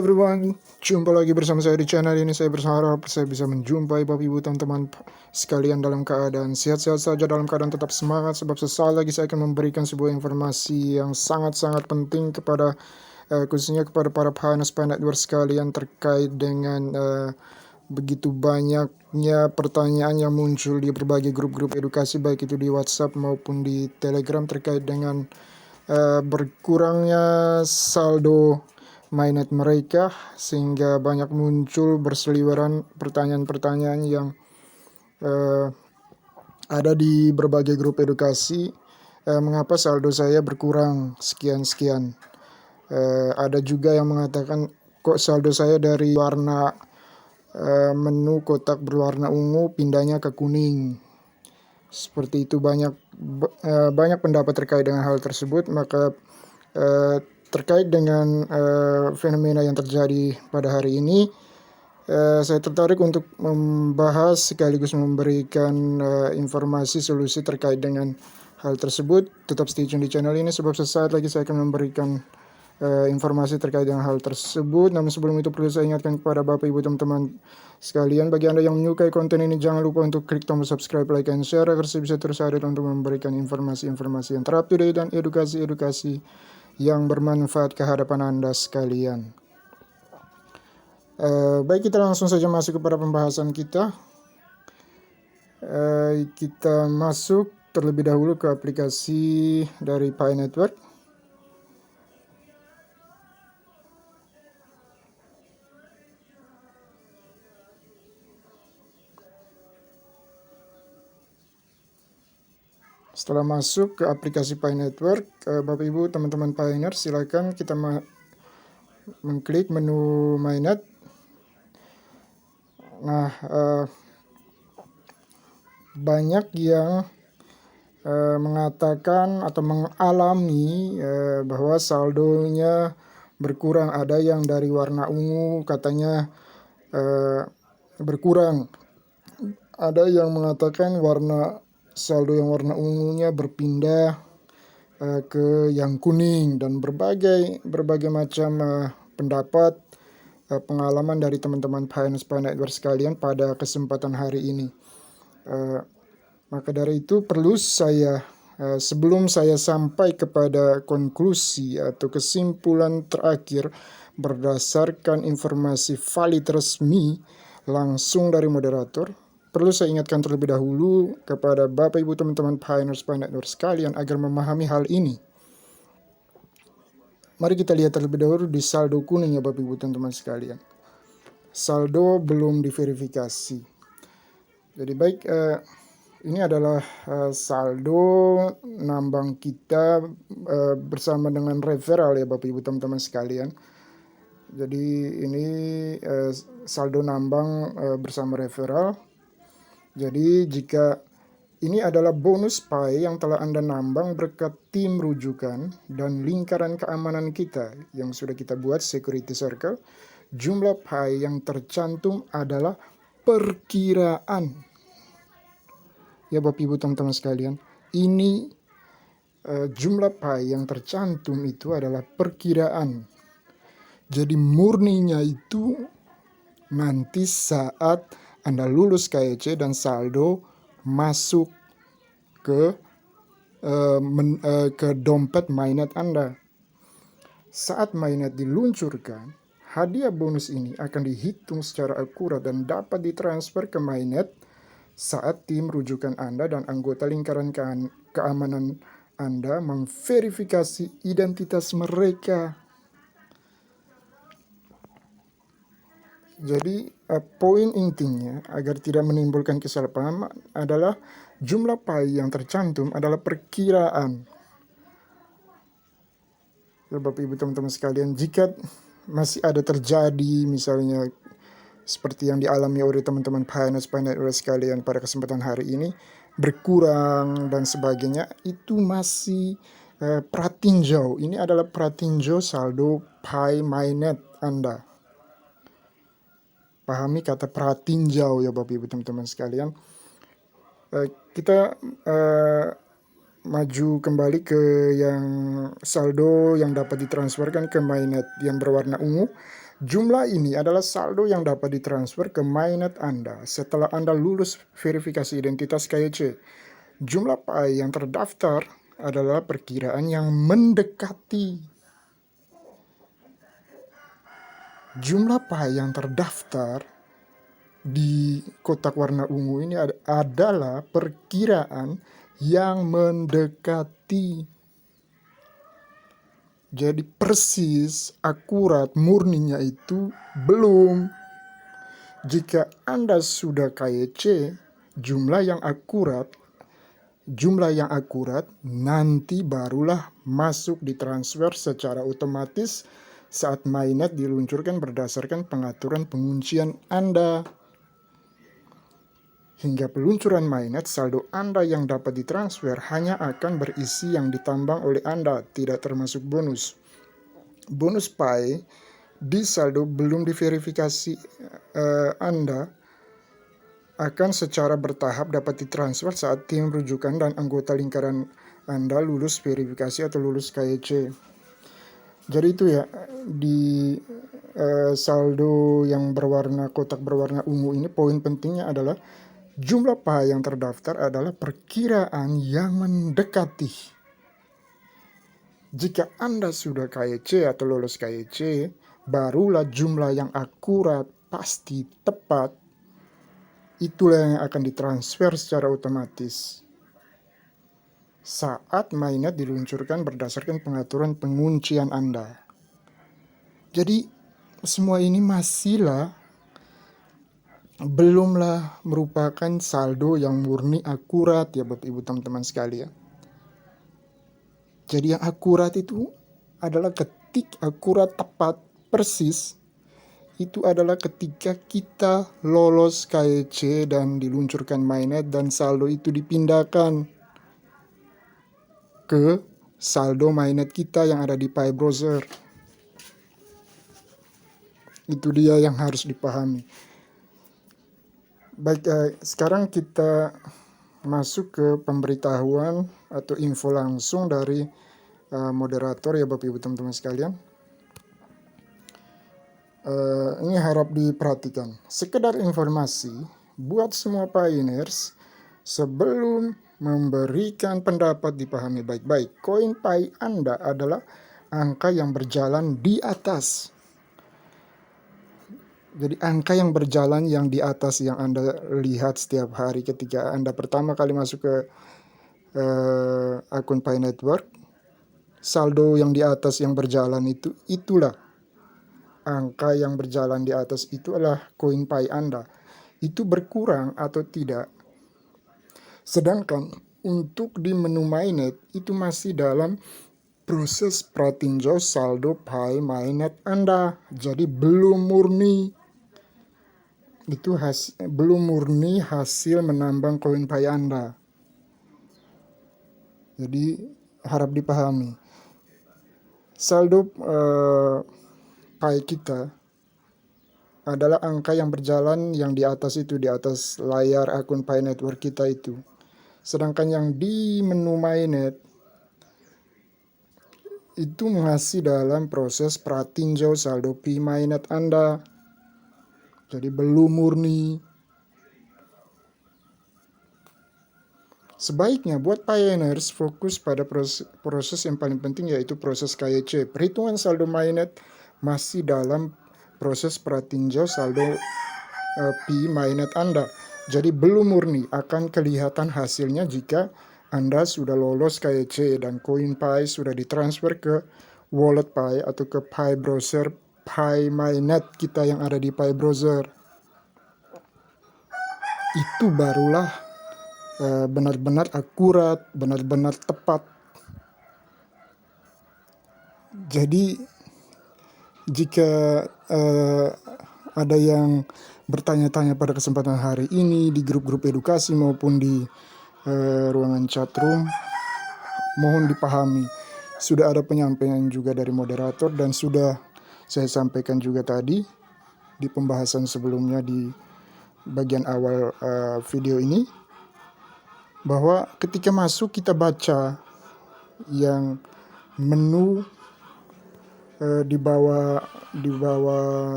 everyone, jumpa lagi bersama saya di channel ini. Saya berharap saya bisa menjumpai Bapak Ibu teman-teman sekalian dalam keadaan sehat-sehat saja, dalam keadaan tetap semangat. Sebab sesaat lagi saya akan memberikan sebuah informasi yang sangat-sangat penting kepada khususnya kepada para PNS Network sekalian terkait dengan begitu banyaknya pertanyaan yang muncul di berbagai grup-grup edukasi, baik itu di WhatsApp maupun di Telegram, terkait dengan berkurangnya saldo mainnet mereka, sehingga banyak muncul berseliweran pertanyaan-pertanyaan yang ada di berbagai grup edukasi. Mengapa saldo saya berkurang sekian-sekian? Ada juga yang mengatakan, kok saldo saya dari warna menu kotak berwarna ungu pindahnya ke kuning. Seperti itu, banyak pendapat terkait dengan hal tersebut. Maka terkait dengan fenomena yang terjadi pada hari ini, saya tertarik untuk membahas sekaligus memberikan informasi solusi terkait dengan hal tersebut. Tetap stay tune di channel ini, sebab sesaat lagi saya akan memberikan informasi terkait dengan hal tersebut. Namun sebelum itu perlu saya ingatkan kepada Bapak Ibu teman-teman sekalian, bagi Anda yang menyukai konten ini, jangan lupa untuk klik tombol subscribe, like, and share agar saya bisa terus hadir untuk memberikan informasi-informasi yang ter-up to date dan edukasi-edukasi yang bermanfaat ke hadapan Anda sekalian. Baik, kita langsung saja masuk kepada pembahasan kita. Kita masuk terlebih dahulu ke aplikasi dari Pi Network. Setelah masuk ke aplikasi Pi Network, Bapak Ibu teman-teman Pioneer, silakan kita mengklik menu mainnet. Nah, banyak yang mengatakan atau mengalami bahwa saldonya berkurang. Ada yang dari warna ungu katanya berkurang. Ada yang mengatakan saldo yang warna ungunya berpindah ke yang kuning, dan berbagai macam pendapat, pengalaman dari teman-teman PNS Network sekalian pada kesempatan hari ini. Maka dari itu perlu saya, sebelum saya sampai kepada konklusi atau kesimpulan terakhir berdasarkan informasi valid resmi langsung dari moderator, perlu saya ingatkan terlebih dahulu kepada Bapak Ibu teman-teman Pioneers Network sekalian agar memahami hal ini. Mari kita lihat terlebih dahulu di saldo kuning ya Bapak Ibu teman-teman sekalian. Saldo belum diverifikasi. Jadi baik, ini adalah saldo nambang kita bersama dengan referral ya Bapak Ibu teman-teman sekalian. Jadi ini saldo nambang bersama referral. Jadi jika ini adalah bonus Pi yang telah Anda nambang berkat tim rujukan dan lingkaran keamanan kita yang sudah kita buat, security circle, jumlah Pi yang tercantum adalah perkiraan. Ya Bapak Ibu teman-teman sekalian, ini jumlah Pi yang tercantum itu adalah perkiraan. Jadi murninya itu nanti saat Anda lulus KEC dan saldo masuk ke dompet mainnet Anda. Saat mainnet diluncurkan, hadiah bonus ini akan dihitung secara akurat dan dapat ditransfer ke mainnet saat tim rujukan Anda dan anggota lingkaran keamanan Anda memverifikasi identitas mereka. Jadi poin intinya agar tidak menimbulkan kesalahpahaman adalah jumlah Pi yang tercantum adalah perkiraan. Ya Bapak Ibu teman-teman sekalian, jika masih ada terjadi misalnya seperti yang dialami oleh teman-teman PNS Network sekalian pada kesempatan hari ini, berkurang dan sebagainya, itu masih pratinjau. Ini adalah pratinjau saldo Pi mainnet Anda. Pahami kata pratinjau ya Bapak Ibu teman-teman sekalian. Kita maju kembali ke yang saldo yang dapat ditransferkan ke mainnet yang berwarna ungu. Jumlah ini adalah saldo yang dapat ditransfer ke mainnet Anda setelah Anda lulus verifikasi identitas KYC. Jumlah PAI yang terdaftar adalah perkiraan yang mendekati. Jumlah PAI yang terdaftar di kotak warna ungu ini adalah perkiraan yang mendekati. Jadi persis, akurat, murninya itu belum. Jika Anda sudah KYC, jumlah yang akurat nanti barulah masuk ditransfer secara otomatis saat mainnet diluncurkan berdasarkan pengaturan penguncian Anda. Hingga peluncuran mainnet, saldo Anda yang dapat ditransfer hanya akan berisi yang ditambang oleh Anda, tidak termasuk bonus. Bonus PAI di saldo belum diverifikasi Anda akan secara bertahap dapat ditransfer saat tim rujukan dan anggota lingkaran Anda lulus verifikasi atau lulus KYC. Jadi itu ya, di saldo yang kotak berwarna ungu ini, poin pentingnya adalah jumlah PAI yang terdaftar adalah perkiraan yang mendekati. Jika Anda sudah KYC atau lolos KYC, barulah jumlah yang akurat, pasti, tepat, itulah yang akan ditransfer secara otomatis saat mainnet diluncurkan berdasarkan pengaturan penguncian Anda. Jadi semua ini belumlah merupakan saldo yang murni akurat ya Bapak Ibu teman-teman sekalian. Jadi yang akurat itu adalah akurat, tepat, persis, itu adalah ketika kita lolos KYC dan diluncurkan mainnet dan saldo itu dipindahkan ke saldo mainnet kita yang ada di Pi Browser. Itu dia yang harus dipahami. Baik, sekarang kita masuk ke pemberitahuan atau info langsung dari moderator ya Bapak Ibu teman-teman sekalian. Ini harap diperhatikan. Sekedar informasi buat semua pioneers, sebelum memberikan pendapat dipahami baik-baik. Koin Pi Anda adalah angka yang berjalan di atas. Jadi angka yang berjalan yang di atas yang Anda lihat setiap hari ketika Anda pertama kali masuk ke akun Pi Network, saldo yang di atas yang berjalan itulah angka yang berjalan di atas, itu adalah koin Pi Anda. Itu berkurang atau tidak. Sedangkan untuk di menu mainnet itu masih dalam proses pratinjau saldo Pi mainnet Anda. Jadi belum murni. Itu belum murni hasil menambang koin Pi Anda. Jadi harap dipahami. Saldo Pi kita adalah angka yang berjalan yang di atas itu, di atas layar akun Pi Network kita itu. Sedangkan yang di menu mainnet itu masih dalam proses pratinjau saldo Pi mainnet Anda. Jadi belum murni. Sebaiknya buat pioneers fokus pada proses yang paling penting, yaitu proses KYC. Perhitungan saldo mainnet masih dalam proses pratinjau saldo Pi mainnet Anda. Jadi belum murni, akan kelihatan hasilnya jika Anda sudah lolos KYC dan koin Pi sudah ditransfer ke wallet Pi atau ke Pi Browser Pi mainnet kita yang ada di Pi Browser. Itu barulah benar-benar akurat, benar-benar tepat. Jadi jika ada yang bertanya-tanya pada kesempatan hari ini di grup-grup edukasi maupun di ruangan chatroom, mohon dipahami, sudah ada penyampaian juga dari moderator dan sudah saya sampaikan juga tadi di pembahasan sebelumnya di bagian awal video ini, bahwa ketika masuk kita baca yang menu di bawah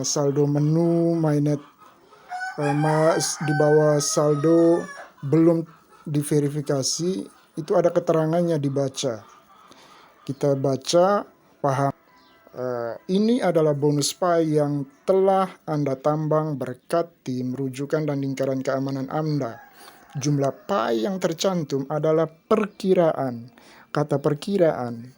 saldo menu mainnet, di bawah saldo belum diverifikasi, itu ada keterangannya dibaca. Kita baca, paham. Ini adalah bonus Pi yang telah Anda tambang berkat tim rujukan dan lingkaran keamanan Anda. Jumlah Pi yang tercantum adalah perkiraan. Kata perkiraan.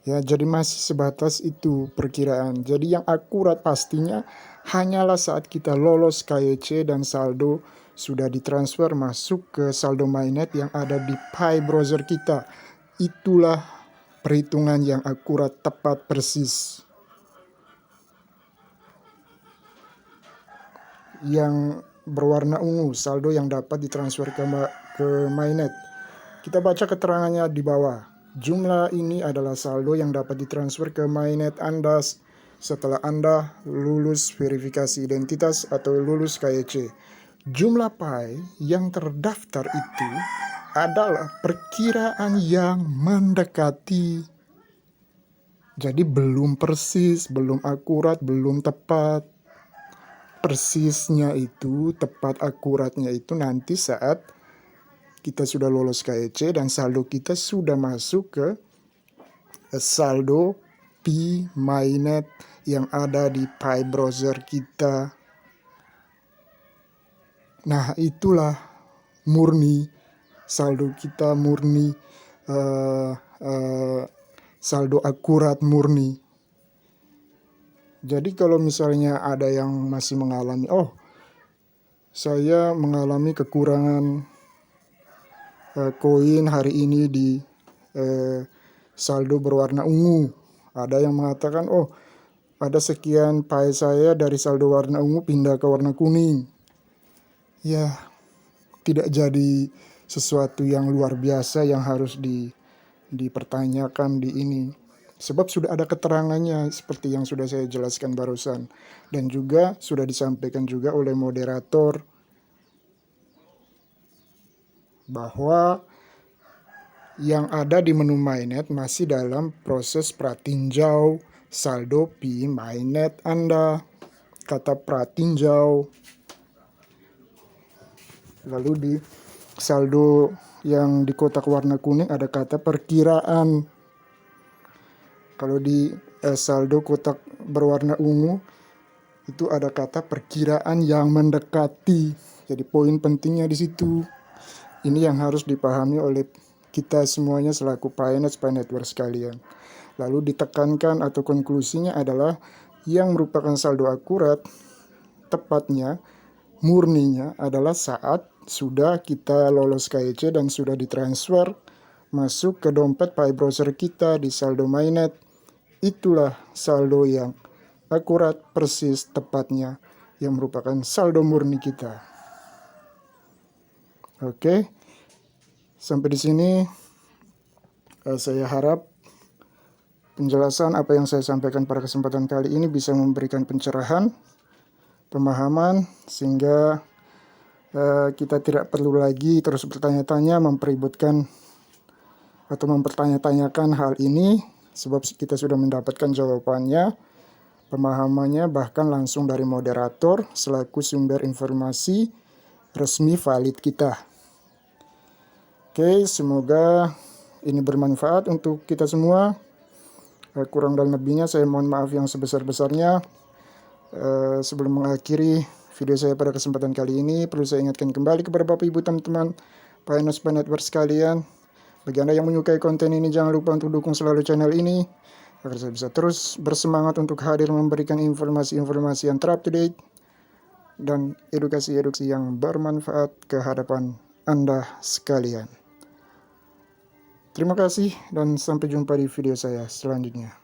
Ya, jadi masih sebatas itu perkiraan. Jadi yang akurat pastinya hanyalah saat kita lolos KYC dan saldo sudah ditransfer masuk ke saldo mainnet yang ada di Pi browser kita. Itulah perhitungan yang akurat, tepat, persis. Yang berwarna ungu, saldo yang dapat ditransfer ke mainnet. Kita baca keterangannya di bawah. Jumlah ini adalah saldo yang dapat ditransfer ke mainnet Anda setelah Anda lulus verifikasi identitas atau lulus KYC. Jumlah Pi yang terdaftar itu adalah perkiraan yang mendekati. Jadi belum persis, belum akurat, belum tepat. Persisnya itu, tepat akuratnya itu nanti saat kita sudah lolos KYC dan saldo kita sudah masuk ke saldo Pi mainnet yang ada di Pi browser kita. Nah, itulah murni saldo kita, murni saldo akurat, murni. Jadi kalau misalnya ada yang masih mengalami, saya mengalami kekurangan koin hari ini di saldo berwarna ungu. Ada yang mengatakan, ada sekian Pi saya dari saldo warna ungu pindah ke warna kuning. Ya, tidak jadi sesuatu yang luar biasa yang harus dipertanyakan di ini. Sebab sudah ada keterangannya seperti yang sudah saya jelaskan barusan. Dan juga sudah disampaikan juga oleh moderator bahwa yang ada di menu mainnet masih dalam proses pratinjau saldo Pi mainnet Anda. Kata pratinjau. Lalu di saldo yang di kotak warna kuning ada kata perkiraan. Kalau di saldo kotak berwarna ungu itu ada kata perkiraan yang mendekati. Jadi poin pentingnya di situ. Ini yang harus dipahami oleh kita semuanya selaku Pioneers Pi Network sekalian. Lalu ditekankan atau konklusinya adalah yang merupakan saldo akurat, tepatnya murninya adalah saat sudah kita lolos KYC dan sudah ditransfer masuk ke dompet Pi browser kita di saldo mainnet. Itulah saldo yang akurat, persis, tepatnya yang merupakan saldo murni kita. Oke, sampai di sini saya harap penjelasan apa yang saya sampaikan pada kesempatan kali ini bisa memberikan pencerahan, pemahaman, sehingga kita tidak perlu lagi terus bertanya-tanya, mempeributkan atau mempertanya-tanyakan hal ini, sebab kita sudah mendapatkan jawabannya, pemahamannya bahkan langsung dari moderator selaku sumber informasi resmi valid kita. Oke, semoga ini bermanfaat untuk kita semua. Kurang dan lebihnya saya mohon maaf yang sebesar-besarnya. Sebelum mengakhiri video saya pada kesempatan kali ini, perlu saya ingatkan kembali kepada Bapak Ibu teman-teman Pioneers Pi Network sekalian. Bagi Anda yang menyukai konten ini, jangan lupa untuk dukung selalu channel ini agar saya bisa terus bersemangat untuk hadir memberikan informasi-informasi yang up to date dan edukasi-edukasi yang bermanfaat ke hadapan Anda sekalian. Terima kasih dan sampai jumpa di video saya selanjutnya.